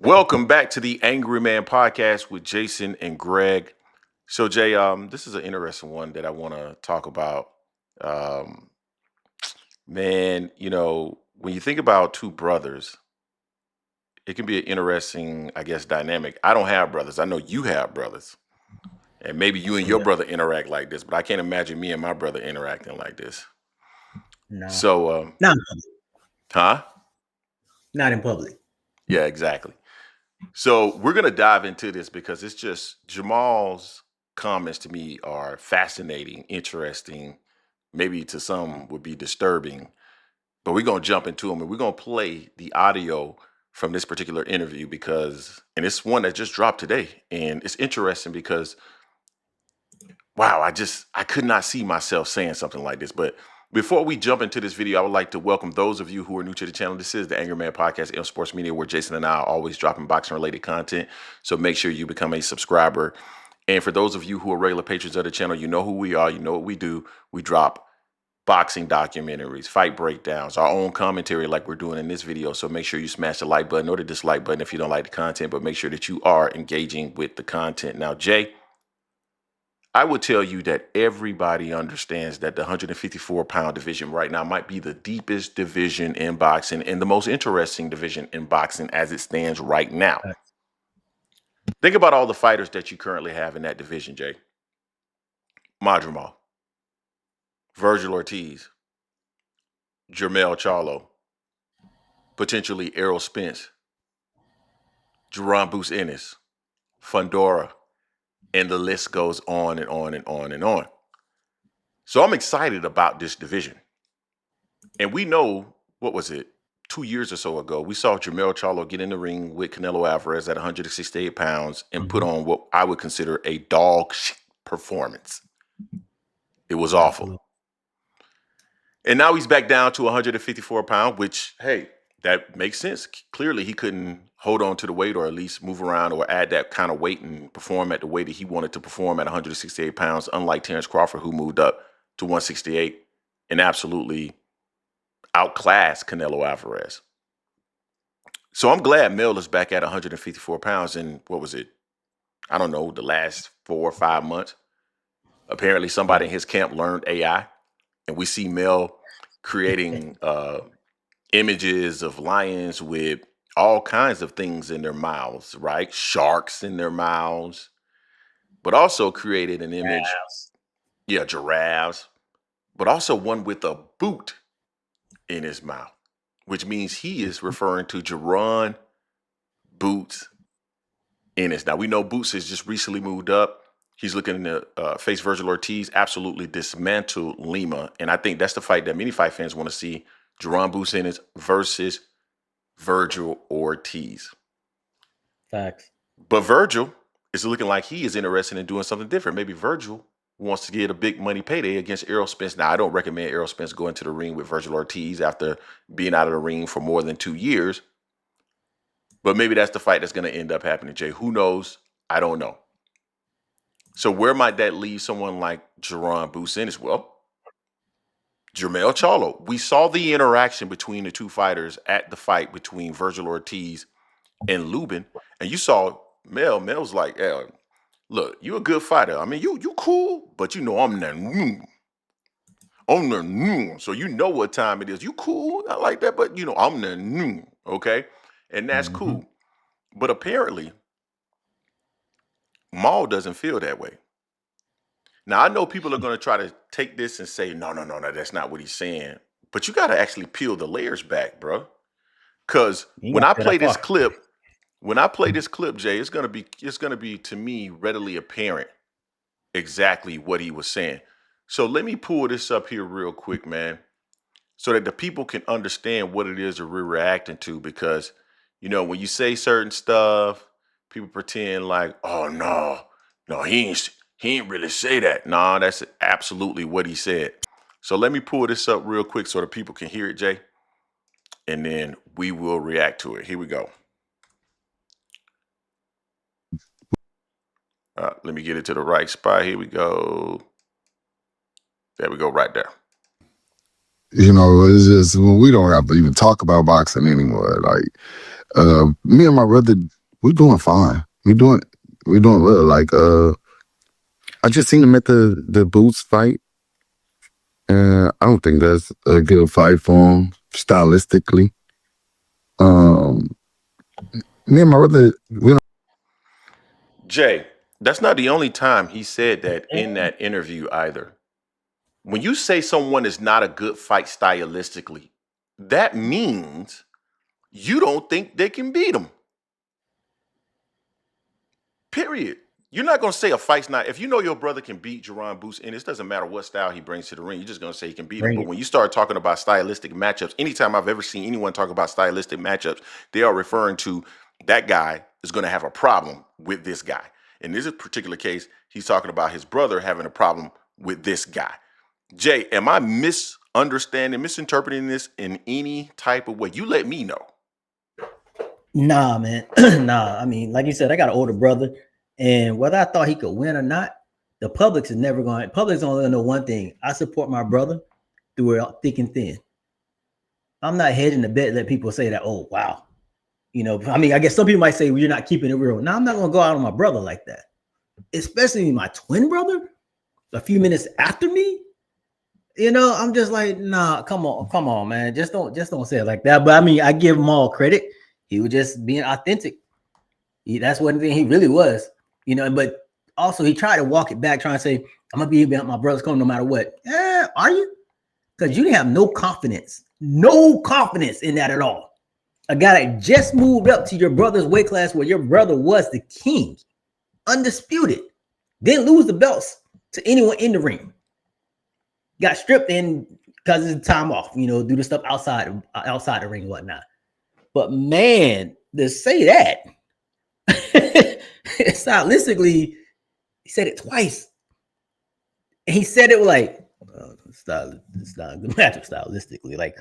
Welcome back to the Angry Man Podcast with Jason and Greg. So, Jay, this is an interesting one that I want to talk about. Um, Man, when you think about two brothers, it can be an interesting, I guess, dynamic. I don't have brothers. I know you have brothers, and maybe you and your Yeah. brother interact like this, but I can't imagine me and my brother interacting like this. No. So, Not in public. huh? Not in public. Yeah, exactly. So we're gonna dive into this because it's just Jamal's comments to me are fascinating, interesting, maybe to some would be disturbing, but we're gonna jump into them and we're gonna play the audio from this particular interview and it's one that just dropped today. And it's interesting because wow, I could not see myself saying something like this. But before we jump into this video, I would like to welcome those of you who are new to the channel. This is the Angry Man Podcast and Sports Media, where Jason and I are always dropping boxing related content. So make sure you become a subscriber. And for those of you who are regular patrons of the channel, you know who we are, you know what we do. We drop boxing documentaries, fight breakdowns, our own commentary like we're doing in this video. So make sure you smash the like button or the dislike button if you don't like the content, but make sure that you are engaging with the content. Now, Jay, I would tell you that everybody understands that the 154-pound division right now might be the deepest division in boxing and the most interesting division in boxing as it stands right now. Think about all the fighters that you currently have in that division, Jay. Madrimal, Virgil Ortiz, Jermell Charlo, potentially Errol Spence, Boots Ennis, Fundora, and the list goes on and on and on and on. So I'm excited about this division. And we know, what was it, 2 years or so ago, we saw Jermell Charlo get in the ring with Canelo Alvarez at 168 pounds and put Mhm. on what I would consider a dog performance. It was awful. Absolutely. And now he's back down to 154 pounds, which, hey, that makes sense. Clearly, he couldn't hold on to the weight or at least move around or add that kind of weight and perform at the way that he wanted to perform at 168 pounds, unlike Terrence Crawford, who moved up to 168 and absolutely outclassed Canelo Alvarez. So I'm glad Mel is back at 154 pounds in, what was it? I don't know, the last 4 or 5 months. Apparently, somebody Yeah. in his camp learned AI, and we see Mel creating images of lions with all kinds of things in their mouths, right? Sharks in their mouths, but also created an image, Giraffes. yeah, giraffes, but also one with a boot in his mouth, which means he is referring to Jaron Boots Ennis. Now we know Boots has just recently moved up. He's looking to face Virgil Ortiz, absolutely dismantle Lima, and I think that's the fight that many fight fans want to see: Jaron Boots Ennis versus Virgil Ortiz. Facts. But Virgil is looking like he is interested in doing something different. Maybe Virgil wants to get a big money payday against Errol Spence. Now, I don't recommend Errol Spence going to the ring with Virgil Ortiz after being out of the ring for more than 2 years. But maybe that's the fight that's going to end up happening, Jay. Who knows? I don't know. So where might that leave someone like Jaron Boots Ennis? Well, Jermell Charlo. We saw the interaction between the two fighters at the fight between Virgil Ortiz and Lubin, and you saw Mel. Mel's like, "Yeah, look, you a good fighter. I mean, you cool, but you know I'm there. I'm there. So you know what time it is. You cool, I like that, but you know I'm there. Okay, and that's Hmm. cool. But apparently, Maul doesn't feel that way. Now I know people are going to try to take this and say, no, no, no, no, that's not what he's saying. But you got to actually peel the layers back, bro. Because You got to go that far. when I play this clip, Jay, it's gonna be to me readily apparent exactly what he was saying. So let me pull this up here real quick, man, so that the people can understand what it is that we're reacting to. Because when you say certain stuff, people pretend like, oh no, no, he ain't really say that. Nah, that's absolutely what he said. So let me pull this up real quick so the people can hear it, Jay, and then we will react to it. Here we go. Let me get it to the right spot. Here we go. There we go, right there. It's just, well, we don't have to even talk about boxing anymore. Like, Me and my brother, we're doing fine. We doing well. Like I just seen him at the Boots fight. I don't think that's a good fight for him stylistically. Um, Me and my brother, we don't. Jay, that's not the only time he said that in that interview either. When you say someone is not a good fight stylistically, that means you don't think they can beat them. Period. You're not going to say a fight's not. If you know your brother can beat Jaron Boots Ennis, it doesn't matter what style he brings to the ring. You're just going to say he can beat him. Bring But it. when you start talking about stylistic matchups, anytime I've ever seen anyone talk about stylistic matchups, they are referring to that guy is going to have a problem with this guy. In this particular case, he's talking about his brother having a problem with this guy. Jay, am I misunderstanding, misinterpreting this in any type of way? You let me know. Nah, man. Nah. I mean, like you said, I got an older brother, and whether I thought he could win or not, the public's is never going. Public's only gonna know one thing: I support my brother through it thick and thin. I'm not hedging the bet that people say that. Oh, wow. You know, I mean, I guess some people might say, well, you're not keeping it real. No, I'm not gonna go out on my brother like that, especially my twin brother. A few minutes after me, you know, I'm just like, nah, come on, man. Just don't say it like that. But I mean, I give him all credit. He was just being authentic. That's one thing he really was, you know. But also, he tried to walk it back, trying to say, "I'm gonna be about my brother's corner no matter what." Are you? Because you didn't have no confidence in that at all. A guy that just moved up to your brother's weight class, where your brother was the king, undisputed, didn't lose the belts to anyone in the ring. Got stripped in because it's time off, you know, do the stuff outside the ring, whatnot. But man, to say that, stylistically, he said it twice. And he said it like, it's not the matchup stylistically. Like,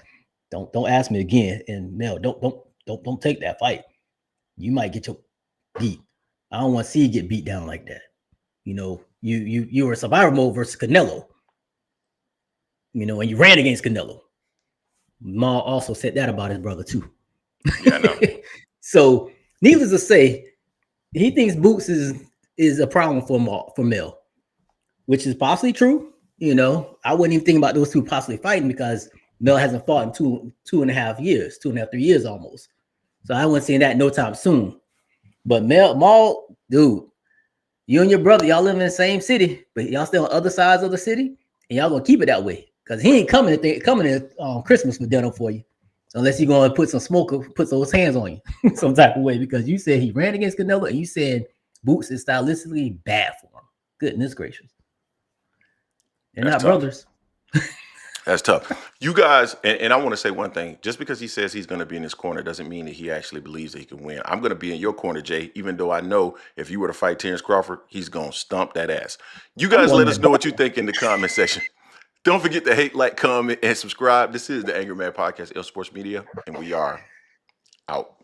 don't ask me again. And Mel, don't take that fight. You might get your beat. I don't want to see you get beat down like that. You know, you were survivor mode versus Canelo. You know, and you ran against Canelo. Maul also said that about his brother too. Yeah, I know. So, needless to say, he thinks Boots is a problem for Mel, which is possibly true. You know, I wouldn't even think about those two possibly fighting because Mel hasn't fought in 2.5 years, 2.5, 3 years almost. So I wouldn't see that no time soon. But Maul, dude, you and your brother, y'all live in the same city, but y'all still on other sides of the city, and y'all gonna keep it that way because he ain't coming in Christmas for dinner for you, unless he's gonna put some smoke, put those hands on you some type of way. Because you said he ran against Canelo, and you said Boots is stylistically bad for him. Goodness gracious, they're not brothers. That's tough. You guys, and I want to say one thing. Just because he says he's going to be in his corner doesn't mean that he actually believes that he can win. I'm going to be in your corner, Jay, even though I know if you were to fight Terrence Crawford, he's going to stomp that ass. You guys let us know what you think in the comment section. Don't forget to hate, like, comment, and subscribe. This is the Angry Man Podcast, L Sports Media, and we are out.